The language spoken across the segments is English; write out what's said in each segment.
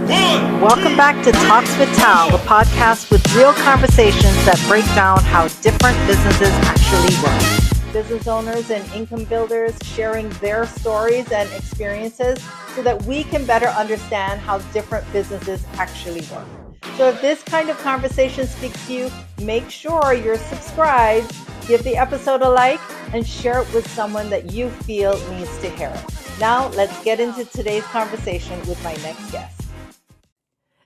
Welcome back to Talks with Tal, the podcast with real conversations that break down how different businesses actually work. Business owners and income builders sharing their stories and experiences so that we can better understand how different businesses actually work. So if this kind of conversation speaks to you, make sure you're subscribed, give the episode a like, and share it with someone that you feel needs to hear it. Now, let's get into today's conversation with my next guest.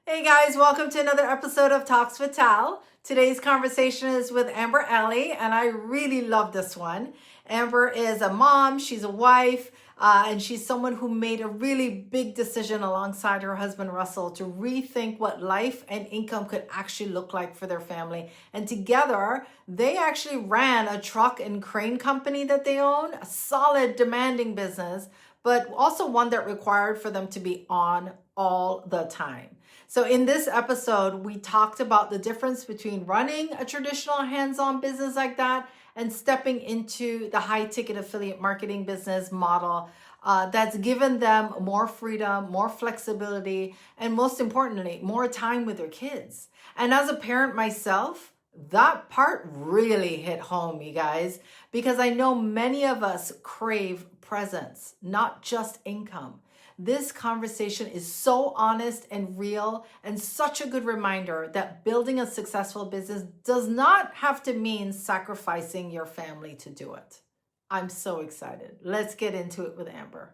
Hey guys, welcome to another episode of Talks with Tal. Today's conversation is with Amber Alley, and I really love this one. Amber is a mom, she's a wife, and she's someone who made a really big decision alongside her husband Russell to rethink what life and income could actually look like for their family. And together, they actually ran a truck and crane company that they own, a solid, demanding business, but also one that required for them to be on all the time. So in this episode, we talked about the difference between running a traditional hands-on business like that and stepping into the high-ticket affiliate marketing business model that's given them more freedom, more flexibility, and most importantly, more time with their kids. And as a parent myself, that part really hit home, you guys, because I know many of us crave presence, not just income. This conversation is so honest and real and such a good reminder that building a successful business does not have to mean sacrificing your family to do it. I'm so excited. Let's get into it with Amber.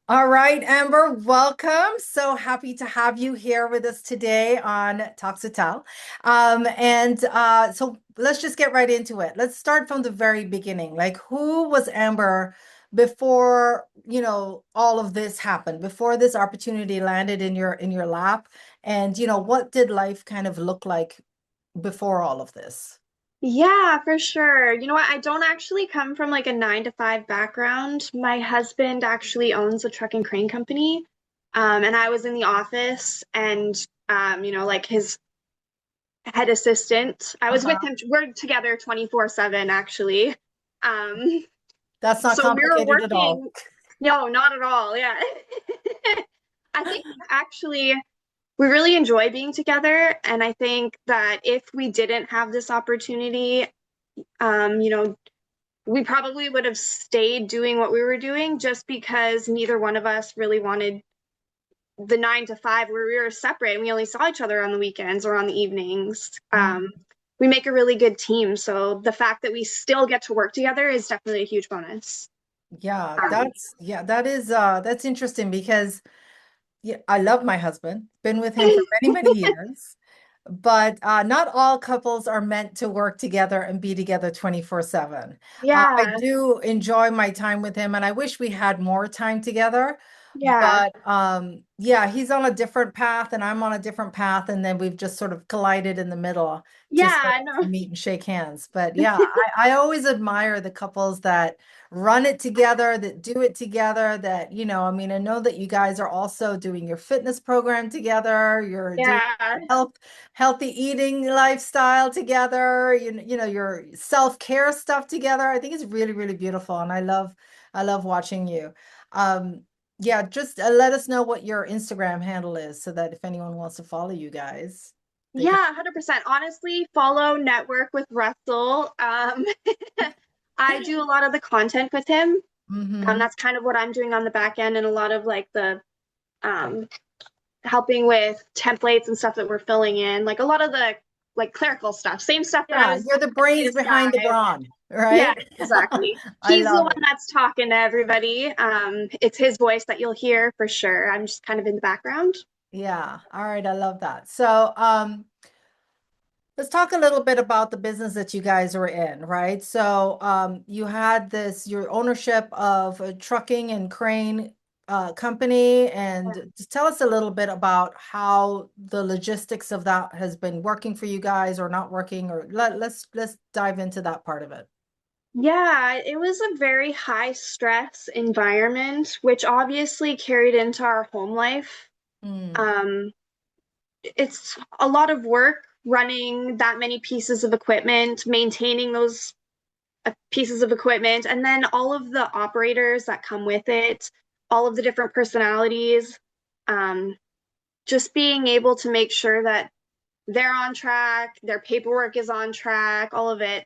All right, Amber, welcome. So happy to have you here with us today on Talks with Tal. So let's just get right into it. Let's start from the very beginning. Like, who was Amber before, all of this happened, before this opportunity landed in your lap? And, what did life kind of look like before all of this? Yeah, for sure. You know what? I don't actually come from like a 9 to 5 background. My husband actually owns a truck and crane company. And I was in the office and, like his head assistant. I was with Uh-huh. him. We're together 24/7, actually. Um, That's not so we were complicated at all. working. No, not at all. Yeah. I think actually we really enjoy being together. And I think that if we didn't have this opportunity, um, you know, we probably would have stayed doing what we were doing just because neither one of us really wanted the 9 to 5 where we were separate and we only saw each other on the weekends or on the evenings. We make a really good team. So the fact that we still get to work together is definitely a huge bonus. Yeah, Um, that's interesting because I love my husband, been with him for many, many years, but not all couples are meant to work together and be together 24/7. I yeah, do enjoy my time with him, and I wish we had more time together. yeah, But yeah, he's on a different path, and I'm on a different path, and then we've just sort of collided in the middle to yeah, sort I of know. meet and shake hands. But yeah, I always admire the couples that run it together, that do it together, that, I mean, I know that you guys are also doing your fitness program together, you're doing Yeah, healthy eating lifestyle together, your self-care stuff together. I think it's really, really beautiful, and I love watching you. Um, yeah, just let us know what your Instagram handle is so that if anyone wants to follow you guys, they can. yeah, 100%. Honestly, follow Network with Russell. I do a lot of the content with him. Mm-hmm. That's kind of what I'm doing on the back end and a lot of like the um, helping with templates and stuff that we're filling in, like a lot of the like clerical stuff, same stuff that I Yeah, was you're doing the on the brains previous behind the guy. brawn, Yeah, right? exactly. I He's the love one it. that's talking to everybody. It's his voice that you'll hear for sure. I'm just kind of in the background. Yeah. All right, I love that. So, let's talk a little bit about the business that you guys are in, right? So, you had your ownership of a trucking and crane company, and just tell us a little bit about how the logistics of that has been working for you guys or not working, or let's dive into that part of it. Yeah, it was a very high stress environment, which obviously carried into our home life. Mm, Um, it's a lot of work running that many pieces of equipment, maintaining those pieces of equipment, and then all of the operators that come with it, all of the different personalities. Um, just being able to make sure that they're on track, their paperwork is on track, all of it.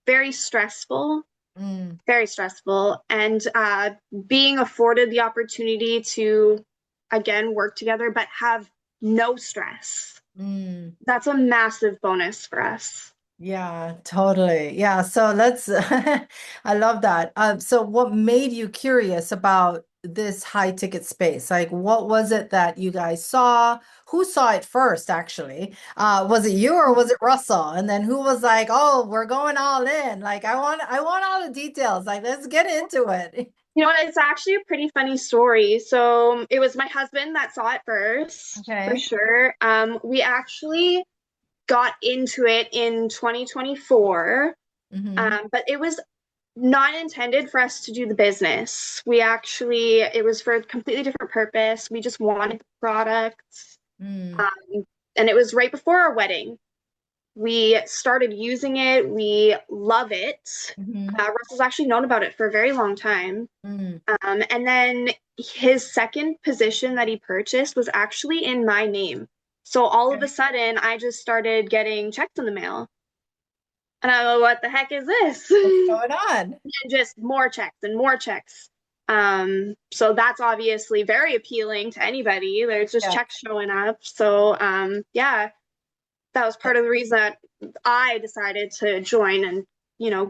Very stressful, Mm, very stressful. And being afforded the opportunity to, again, work together, but have no stress. mm. That's a massive bonus for us. Yeah, totally. Yeah, so let's I love that. So what made you curious about this high ticket space? Like what was it that you guys saw? Who saw it first, actually? Was it you or was it Russell? And then who was like, "Oh, we're going all in." Like I want all the details. Like let's get into it. You know, it's actually a pretty funny story. So it was my husband that saw it first, for Okay. sure. We actually got into it in 2024, Mm-hmm. but it was not intended for us to do the business. We actually, it was for a completely different purpose. We just wanted the product. Mm, Um, and it was right before our wedding. We started using it. We love it. mm-hmm. Russell's actually known about it for a very long time. Mm. And then his second position that he purchased was actually in my name. So all of a Okay. sudden, I just started getting checks in the mail. And I'm like, what the heck is this? What's going on? And just more checks and more checks. So that's obviously very appealing to anybody. There's just Yeah. checks showing up. So yeah, that was part of the reason that I decided to join and,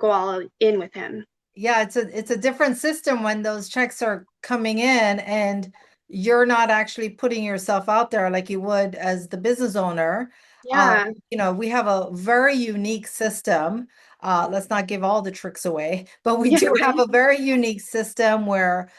go all in with him. Yeah, it's a different system when those checks are coming in and you're not actually putting yourself out there like you would as the business owner. Yeah. We have a very unique system. Let's not give all the tricks away, but we Yeah, do have right. a very unique system where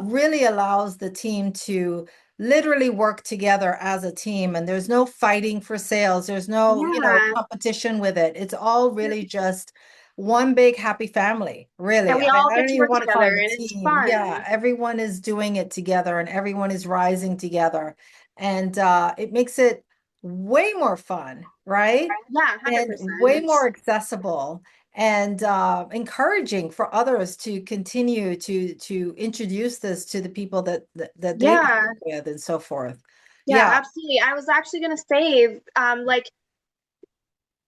really allows the team to literally work together as a team, and there's no fighting for sales. There's no, Yeah. competition with it. It's all really just one big happy family, And really. we I all get don't to even work want to call together it a and it's team. Yeah, fun. everyone is doing it together and everyone is rising together. And it makes it way more fun, right? Yeah, And way 100%. more accessible and encouraging for others to continue to introduce this to the people that they work Yeah. with and so forth. Yeah, Yeah. absolutely. I was actually going to say, like,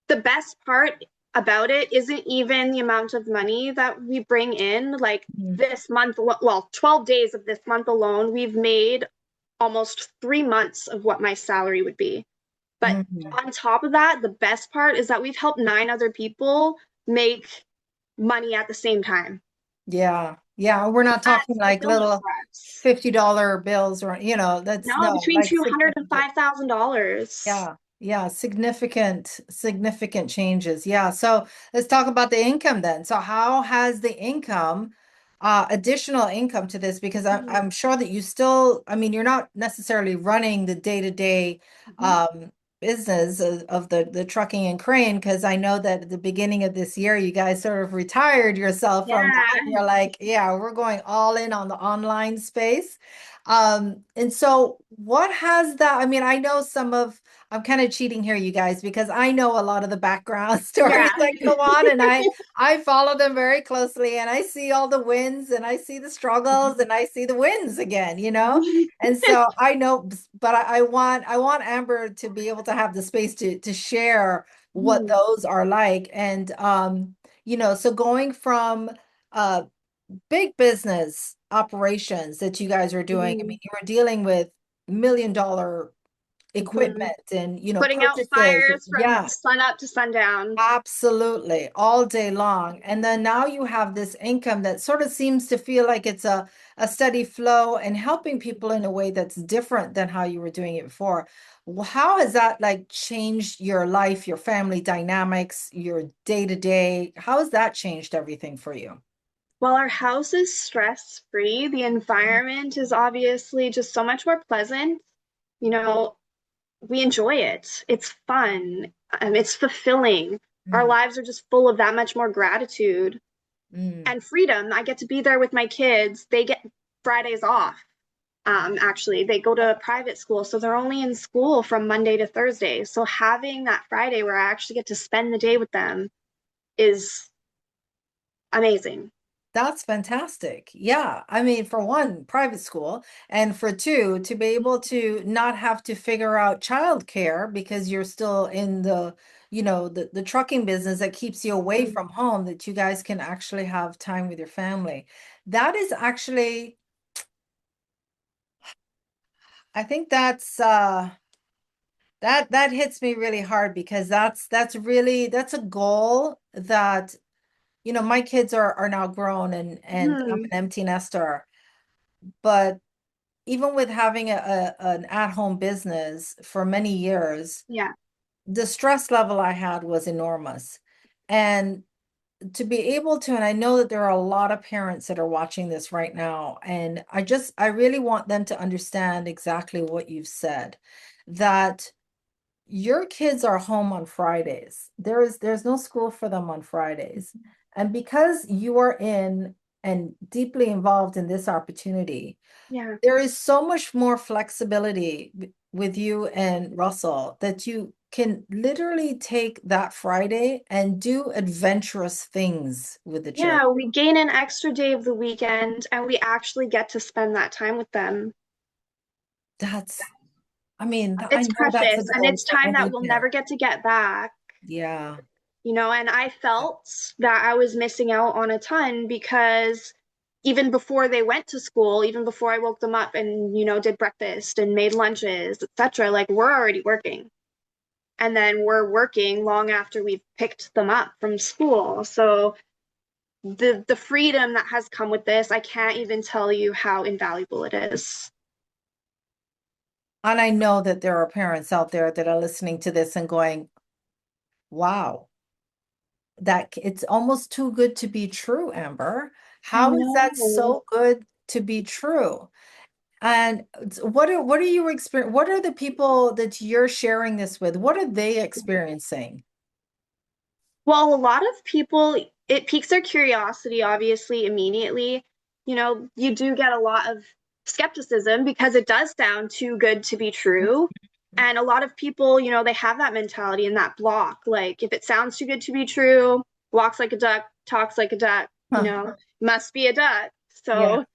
the best part about it isn't even the amount of money that we bring in. Like, Mm, this month, well, 12 days of this month alone, we've made almost 3 months of what my salary would be. But mhm. on top of that, the best part is that we've helped 9 other people make money at the same time. Yeah. Yeah. We're not talking That's like fulfillment little for us. $50 bills or, that's No, no, between like 200 and significant. $5,000. Yeah, yeah, significant changes. Yeah, so let's talk about the income then. So how has the income, additional income to this? Because I'm sure that you still, I mean, you're not necessarily running the day-to-day Mhm. um business of the trucking and crane, because I know that at the beginning of this year, you guys sort of retired yourself from that. Yeah. You're like, yeah, we're going all in on the online space. And so what has that, I mean, I know I'm kind of cheating here, you guys, because I know a lot of the background Yeah. stories that go on and I follow them very closely and I see all the wins and I see the struggles and I see the wins again. And so I know, but I want Amber to be able to have the space to share what Mhm. those are like. And so going from uh big business operations that you guys are doing. I Mhm. mean, you were dealing with $1 million Mhm. equipment and, Putting out purchases. fires from Yeah, sun up to sundown. absolutely. All day long. And then now you have this income that sort of seems to feel like it's a steady flow and helping people in a way that's different than how you were doing it before. How has that like changed your life, your family dynamics, your day to day? How has that changed everything for you? While our house is stress free, the environment is obviously just so much more pleasant. You know, we enjoy it. It's fun. It's fulfilling. Our Mm, lives are just full of that much more gratitude mm. and freedom. I get to be there with my kids. They get Fridays off. Actually, they go to private school, so they're only in school from Monday to Thursday. So having that Friday where I actually get to spend the day with them is amazing. That's fantastic. Yeah. I mean, for one, private school, and for two, to be able to not have to figure out childcare because you're still in the, the trucking business that keeps you away Mhm. from home, that you guys can actually have time with your family. That is actually, I think that hits me really hard because that's a goal that, my kids are now grown and I'm Mhm. an empty nester. But even with having an at-home business for many years, Yeah. the stress level I had was enormous. And to be able to, and I know that there are a lot of parents that are watching this right now, and I really want them to understand exactly what you've said, that your kids are home on Fridays. There's no school for them on Fridays. And because you are in and deeply involved in this opportunity, Yeah. there is so much more flexibility with you and Russell that you can literally take that Friday and do adventurous things with the children. Yeah, we gain an extra day of the weekend and we actually get to spend that time with them. That's, I mean, I It's know that's a precious and goal it's for time that any we'll never parent. get to get back. Yeah. And I felt that I was missing out on a ton because even before they went to school, even before I woke them up and, did breakfast and made lunches, etc., like we're already working. And then we're working long after we've picked them up from school. So the freedom that has come with this, I can't even tell you how invaluable it is. And I know that there are parents out there that are listening to this and going, wow, that it's almost too good to be true, Amber. I How is that know. so good to be true? And what are you experience? What are the people that you're sharing this with? What are they experiencing? Well, a lot of people, it piques their curiosity, obviously, immediately. You do get a lot of skepticism because it does sound too good to be true. And a lot of people, they have that mentality and that block. Like, if it sounds too good to be true, walks like a duck, talks like a duck, Huh. must be a duck. Yeah, So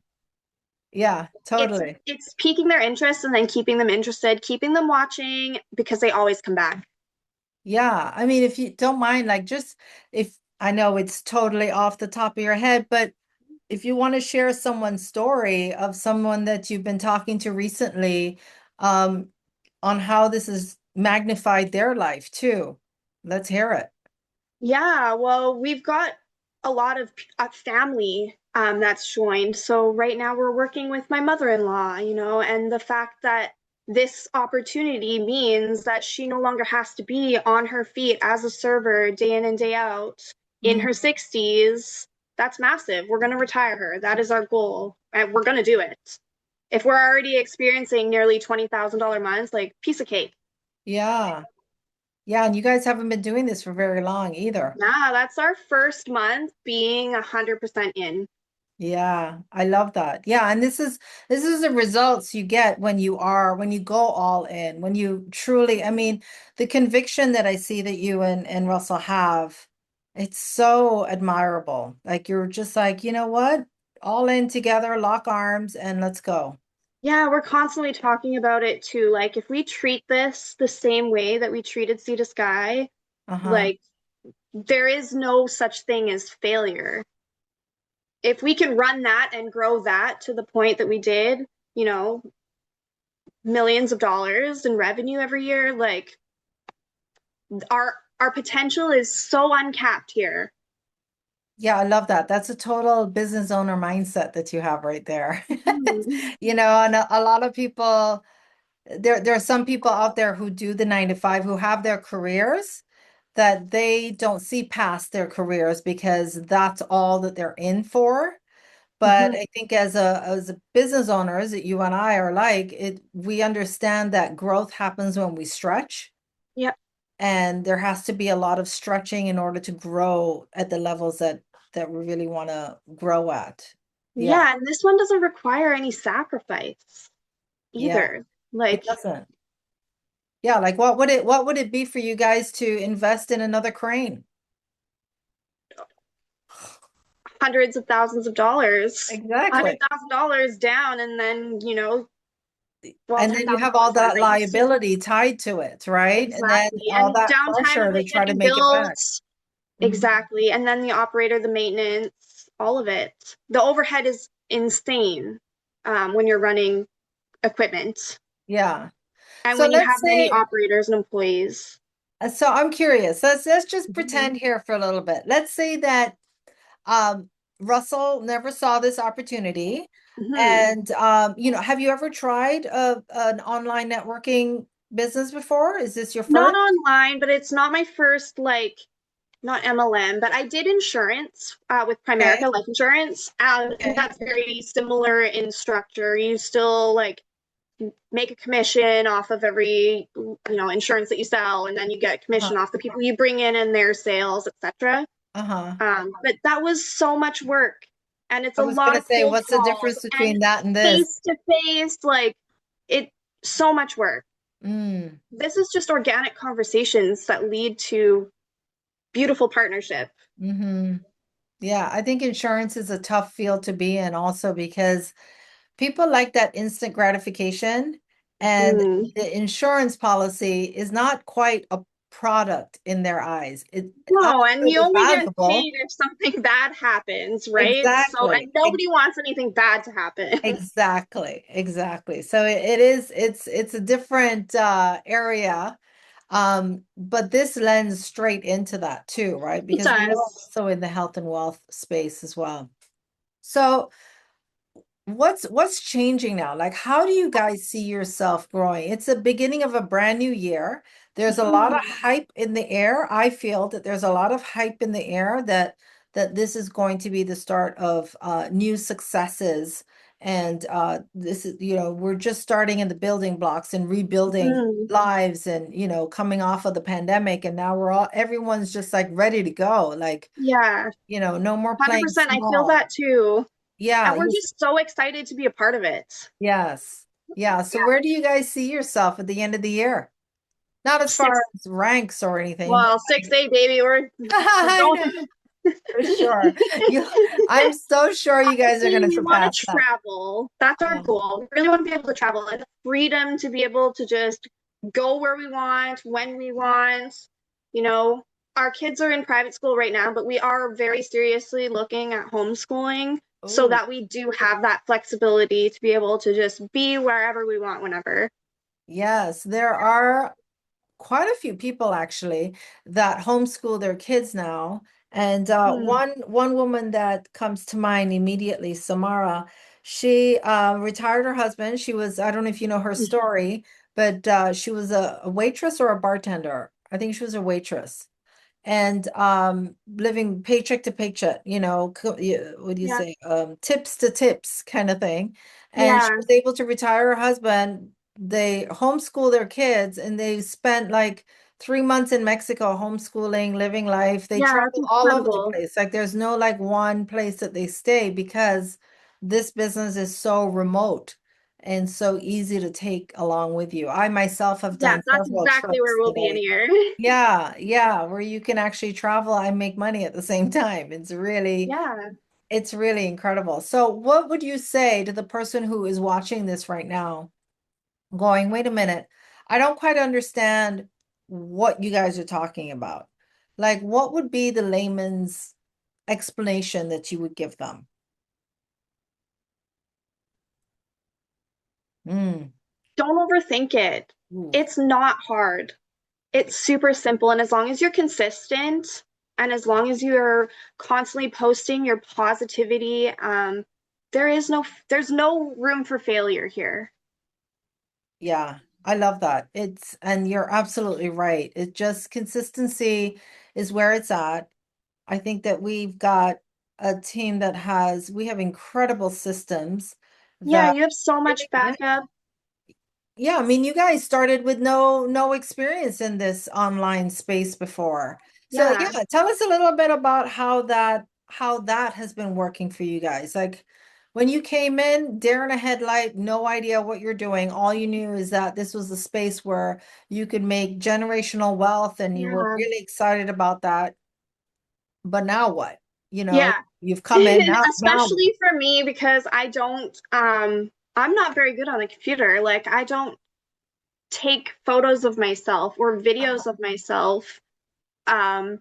yeah, it's totally. it's piquing their interest and then keeping them interested, keeping them watching because they always come back. Yeah, I mean, if you don't mind, like just if I know it's totally off the top of your head, but if you want to share someone's story of someone that you've been talking to recently, um, on how this has magnified their life too, let's hear it. Yeah, well, we've got a lot of family that's joined. So right now we're working with my mother-in-law, and the fact that this opportunity means that she no longer has to be on her feet as a server day in and day out in Mm, her 60s. That's massive. We're going to retire her. That is our goal, and we're going to do it. If we're already experiencing nearly $20,000 months, like piece of cake. yeah, yeah, and you guys haven't been doing this for very long either. Yeah, that's our first month being 100% in. Yeah, I love that. Yeah, and this is the results you get when you go all in, when you truly, I mean, the conviction that I see that you and Russell have, it's so admirable. Like you're just like, you know what? All in together, lock arms, and let's go. Yeah, we're constantly talking about it too. Like, if we treat this the same way that we treated Sea to Sky, Uh-huh. like, there is no such thing as failure. If we can run that and grow that to the point that we did, you know, millions of dollars in revenue every year, like, our potential is so uncapped here. Yeah, I love that. That's a total business owner mindset that you have right there. Mhm. And a lot of people there are some people out there who do the 9 to 5 who have their careers that they don't see past their careers because that's all that they're in for. But Mhm. I think as a business owners that you and I are like it, we understand that growth happens when we stretch, Yep. and there has to be a lot of stretching in order to grow at the levels that we really want to grow at. Yeah, Yeah, and this one doesn't require any sacrifice yeah, either. it Like, doesn't. Yeah, like what would it be for you guys to invest in another crane? hundreds of thousands of dollars, Exactly. $100,000 down, and then, well, And ten then you thousand have all dollars more, that but you still liability tied to it, right? And then exactly all and that downtime pressure of to it try to getting make it back. built. Mhm. Exactly. And then the operator, the maintenance, all of it. The overhead is insane when you're running equipment Yeah. and So when you let's have many say, operators and employees. so I'm curious. Let's just Mhm. pretend here for a little bit. Let's say that um Russell never saw this opportunity. Mhm. And have you ever tried an online networking business before? Is this your Not first? online, but it's not my first, like, not MLM, but I did insurance with Okay. Primerica Life Insurance. And Okay. that's very similar in structure. You still, like, make a commission off of every insurance that you sell, and then you get Uh-huh. commission off the people you bring in and their sales, etc. Uh-huh. But that was so much work, and it's I a was lot gonna of say, cold what's the calls difference and between that and this? face to face, like, it so much work. Mm. This is just organic conversations that lead to beautiful partnership. Mm-hmm. Yeah, I think insurance is a tough field to be in also because people like that instant gratification, and Mm. the insurance policy is not quite a product in their eyes. It's No, and you absolutely only get valuable. paid if something bad happens, right? So, Exactly. and nobody wants anything bad to happen. Exactly. Exactly. So it is, it's a different area. But this lends straight into that too, right? It Because we are does. also in the health and wealth space as well. So what's changing now? Like, how do you guys see yourself growing? It's the beginning of a brand new year. There's a lot of Mhm. hype in the air. I feel that there's a lot of hype in the air that this is going to be the start of new successes. And this is, we're just starting in the building blocks and rebuilding Mhm. lives and, coming off of the pandemic. And now everyone's just like ready to go. Like, Yeah, no more playing 100%. I feel small. that too. Yeah, And we're just so excited to be a part of it. yes. Yeah. So Yeah. where do you guys see yourself at the end of the year? Not as far Six, as ranks or anything, but well, 6 8, baby. We're I going. know for sure. You, I'm so sure you guys are going to We want surpass to that. travel. That's our Yeah. goal. We really want to be able to travel and the freedom to be able to just go where we want, when we want. You know, our kids are in private school right now, but we are very seriously looking at homeschooling so Oh, that we do have that flexibility to be able to just be wherever we want whenever. yes. There are quite a few people actually that homeschool their kids now. And Hmm. one woman that comes to mind immediately, Samara, she retired her husband. She was, I don't know if you know her story, but she was a waitress or a bartender. I think she was a waitress and living paycheck to paycheck, what do you Yeah. say, tips to tips kind of thing. And she Yeah. was able to retire her husband. They homeschool their kids, and they spent like 3 months in Mexico homeschooling, living life. They Yeah, that's travel all over the incredible. place. Like there's no like one place that they stay because this business is so remote and so easy to take along with you. I myself have Yeah, done that's several exactly where trips we'll be in today. here. Yeah, yeah, where you can actually travel and make money at the same time. Yeah. It's really incredible. So what would you say to the person who is watching this right now, going, wait a minute, I don't quite understand what you guys are talking about. Like, what would be the layman's explanation that you would give them? Mm, Don't overthink it. ooh, It's not hard. It's super simple. And as long as you're consistent and as long as you're constantly posting your positivity, there's no room for failure here. yeah, I love that. And you're absolutely right. It just consistency is where it's at. I think that we've got a team we have incredible systems Yeah, that you have so much really, yeah, backup. yeah, I mean, you guys started with no experience in this online space before. So Yeah. yeah, tell us a little bit about how that has been working for you guys. Like when you came in, deer in a headlight, no idea what you're doing. All you knew is that this was a space where you could make generational wealth and you were Yeah. really excited about that. But now what? You know, Yeah. you've come in now. Especially for me because I'm not very good on the computer. Like I don't take photos of myself or videos of myself. Um,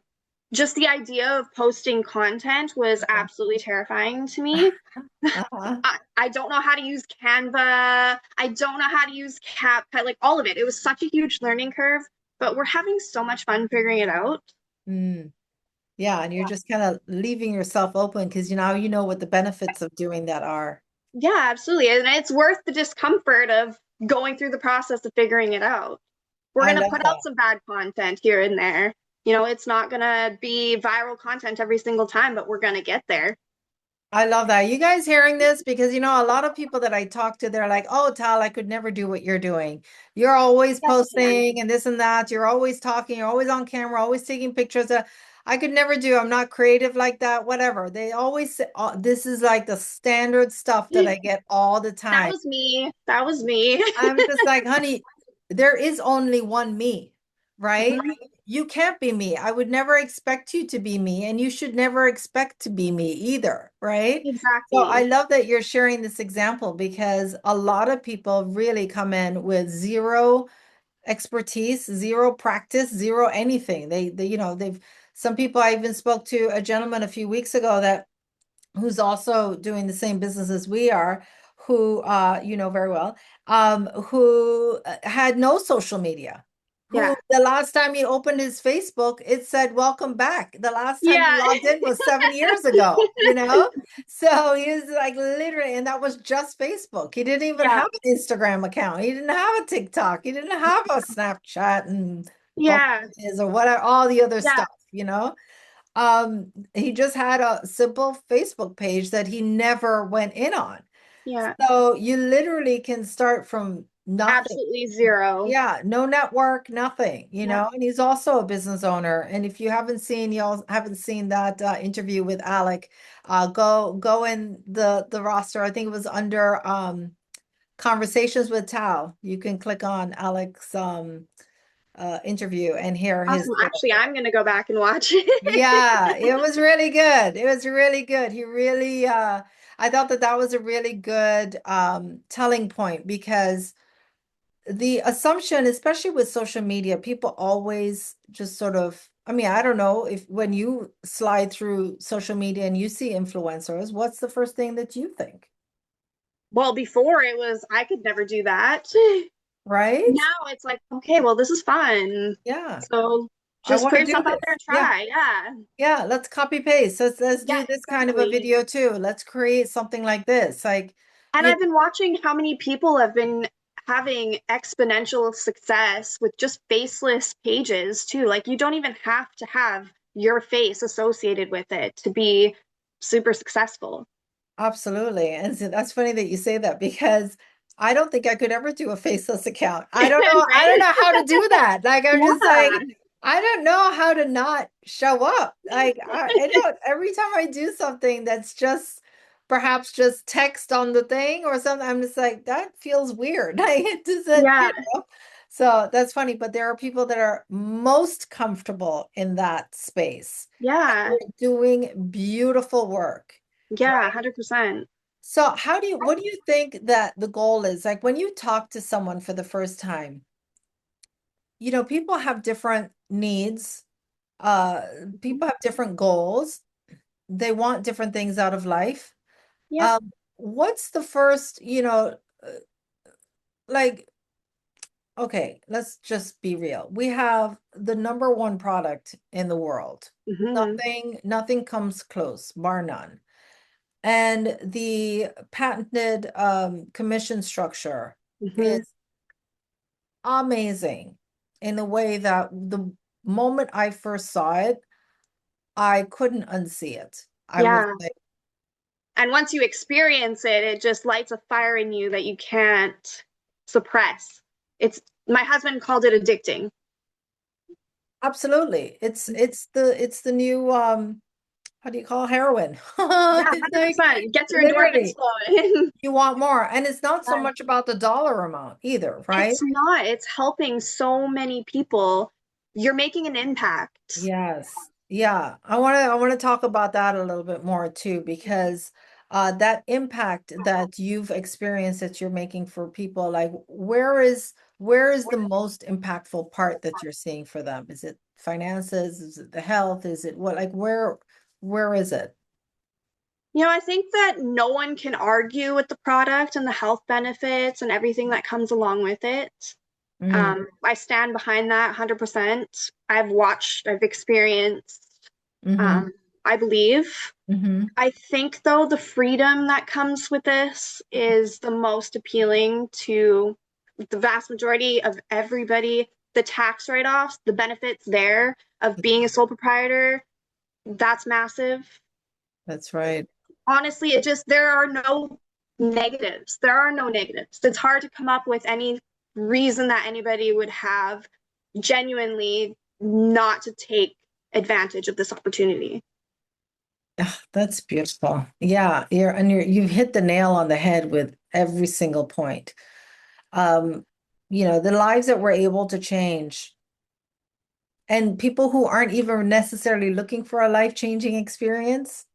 just the idea of posting content was absolutely terrifying to me. Uh-huh. I don't know how to use Canva. I don't know how to use CapCut, like all of it. It was such a huge learning curve, but we're having so much fun figuring it out. Mm. Yeah, and you're just kind of leaving yourself open because you know what the benefits of doing that are. Yeah, absolutely. And it's worth the discomfort of going through the process of figuring it out. We're I going to love put that. out some bad content here and there. You know, it's not going to be viral content every single time, but we're going to get there. I love that. You guys hearing this? Because a lot of people that I talk to, they're like, "Oh, Tal, I could never do what you're doing. You're always Yes, you can. posting and this and that. You're always talking. You're always on camera, always taking pictures. I could never do. I'm not creative like that. Whatever." They always say, oh, this is like the standard stuff that I get all the That time. was me. That was me. I'm just like, honey, there is only one me, right? Mhm. You can't be me. I would never expect you to be me, and you should never expect to be me either, right? So I Exactly. love that you're sharing this example because a lot of people really come in with zero expertise, zero practice, zero anything. They've some people I even spoke to a gentleman a few weeks ago that who's also doing the same business as we are, who you know very well, who had no social media. Who Yeah. the last time he opened his Facebook, it said "Welcome back." The last time he Yeah. logged in was 7 years ago, you know? So he was like literally, and that was just Facebook. He didn't even Yeah. have an Instagram account. He didn't have a TikTok. He didn't have a Snapchat and Yeah. Bumbles or whatever, all the other Yeah. stuff. He just had a simple Facebook page that he never went in on. Yeah. So you literally can start from nothing. Absolutely zero. Yeah, no network, nothing, Yeah. and he's also a business owner. And if you haven't seen that interview with Alec, go in the roster. I think it was under Conversations with Tao. You can click on Alec's interview and hear his Awesome. story. Actually, I'm gonna go back and watch it. Yeah, it was really good. It was really good. He really I thought that was a really good telling point because the assumption, especially with social media, people always just sort of, I mean, I don't know if when you slide through social media and you see influencers, what's the first thing that you think, Well, before it was I could never do that. right? Now it's like, okay, well, this is fun. Yeah, So I just want put to do yourself out there this. and Yeah. try. Yeah. Yeah, let's copy paste. Let's Yeah, do this kind of a exactly. video too. Let's create something like this. Like, And you I've been watching how many people have been having exponential success with just faceless pages too. Like you don't even have to have your face associated with it to be super successful. Absolutely. And so that's funny that you say that because I don't think I could ever do a faceless account. I don't know. I don't Right? know how to do that. Like I'm just like, Yeah. I don't know how to not show up. Like I don't every time I do something that's just perhaps just text on the thing or something, I'm just like, that feels weird. Like it doesn't, Yeah. So that's funny, but there are people that are most comfortable in that space. And Yeah. they're doing beautiful work. Yeah, 100%. So what do you think that the goal is? Like when you talk to someone for the first time, people have different needs. Uh, people have different goals. They want different things out of life. Yep. What's the first, like, okay, let's just be real. We have the number one product in the world. Hmm. Nothing comes close, bar none. And the patented commission structure is Hmm. amazing in a way that the moment I first saw it, I couldn't unsee it. I was Yeah. like, And once you experience it, it just lights a fire in you that you can't suppress. It's my husband called it addicting. absolutely. It's the new how do you call heroin? Yeah, It's like 100%. Get your endorphins literally flowing. you want more. And it's not so Yeah. much about the dollar amount either, right? It's not. It's helping so many people. You're making an impact. Yes. Yeah, I want to talk about that a little bit more too, because that impact that you've experienced that you're making for people, like where is the most impactful part that you're seeing for them? Is it finances? Is it the health? Is it what, like where is it? I think that no one can argue with the product and the health benefits and everything that comes along with it. Mm, I stand behind that 100%. I've watched, I've experienced, mm-hmm, um, I believe. mm-hmm. I think, though, the freedom that comes with this is the most appealing to the vast majority of everybody. The tax write offs, the benefits there of being a sole proprietor, that's massive. That's right. Honestly, there are no negatives. There are no negatives. It's hard to come up with any reason that anybody would have genuinely not to take advantage of this opportunity. Ah, that's beautiful. Yeah, you've hit the nail on the head with every single point. Um, the lives that we're able to change, and people who aren't even necessarily looking for a life-changing experience,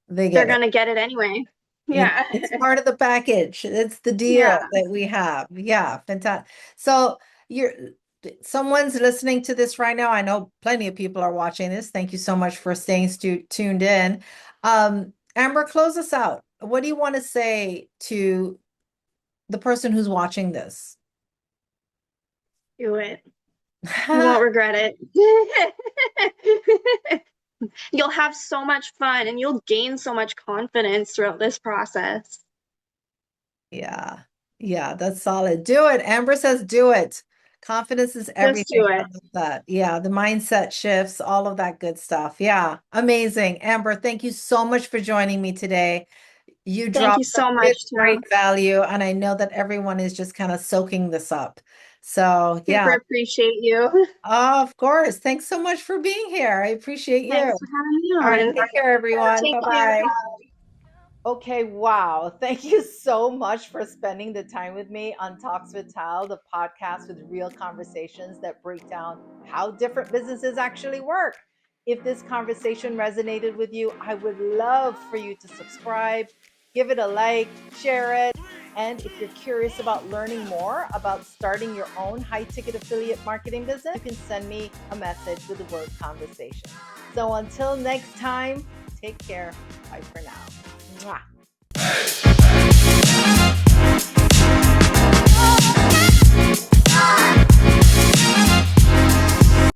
they They're get it. going to get it anyway. Yeah. It's part of the package. It's the deal Yeah. that we have. Yeah, fantastic. So you're someone's listening to this right now. I know plenty of people are watching this. Thank you so much for staying tuned in. Amber, close us out. What do you want to say to the person who's watching this? Do it. You won't regret it. You'll have so much fun and you'll gain so much confidence throughout this process. Yeah. Yeah, that's solid. Do it. Amber says do it. Confidence is Just do everything. I it. love that. Yeah, the mindset shifts, all of that good stuff. Yeah, amazing. Amber, thank you so much for joining me today. You Thank you dropped some so much, good, great Tam. value, and I know that everyone is just kind of soaking this up. So, Super yeah, appreciate you. of course. Thanks so much for being here. I appreciate you. Thanks for having me All right, on. take care, everyone. Take care. Bye-bye. Okay, wow. Thank you so much for spending the time with me on Talks with Tal, the podcast with real conversations that break down how different businesses actually work. If this conversation resonated with you, I would love for you to subscribe, give it a like, share it. And if you're curious about learning more about starting your own high ticket affiliate marketing business, you can send me a message with the word conversation. So until next time, take care. Bye for now. Mwah.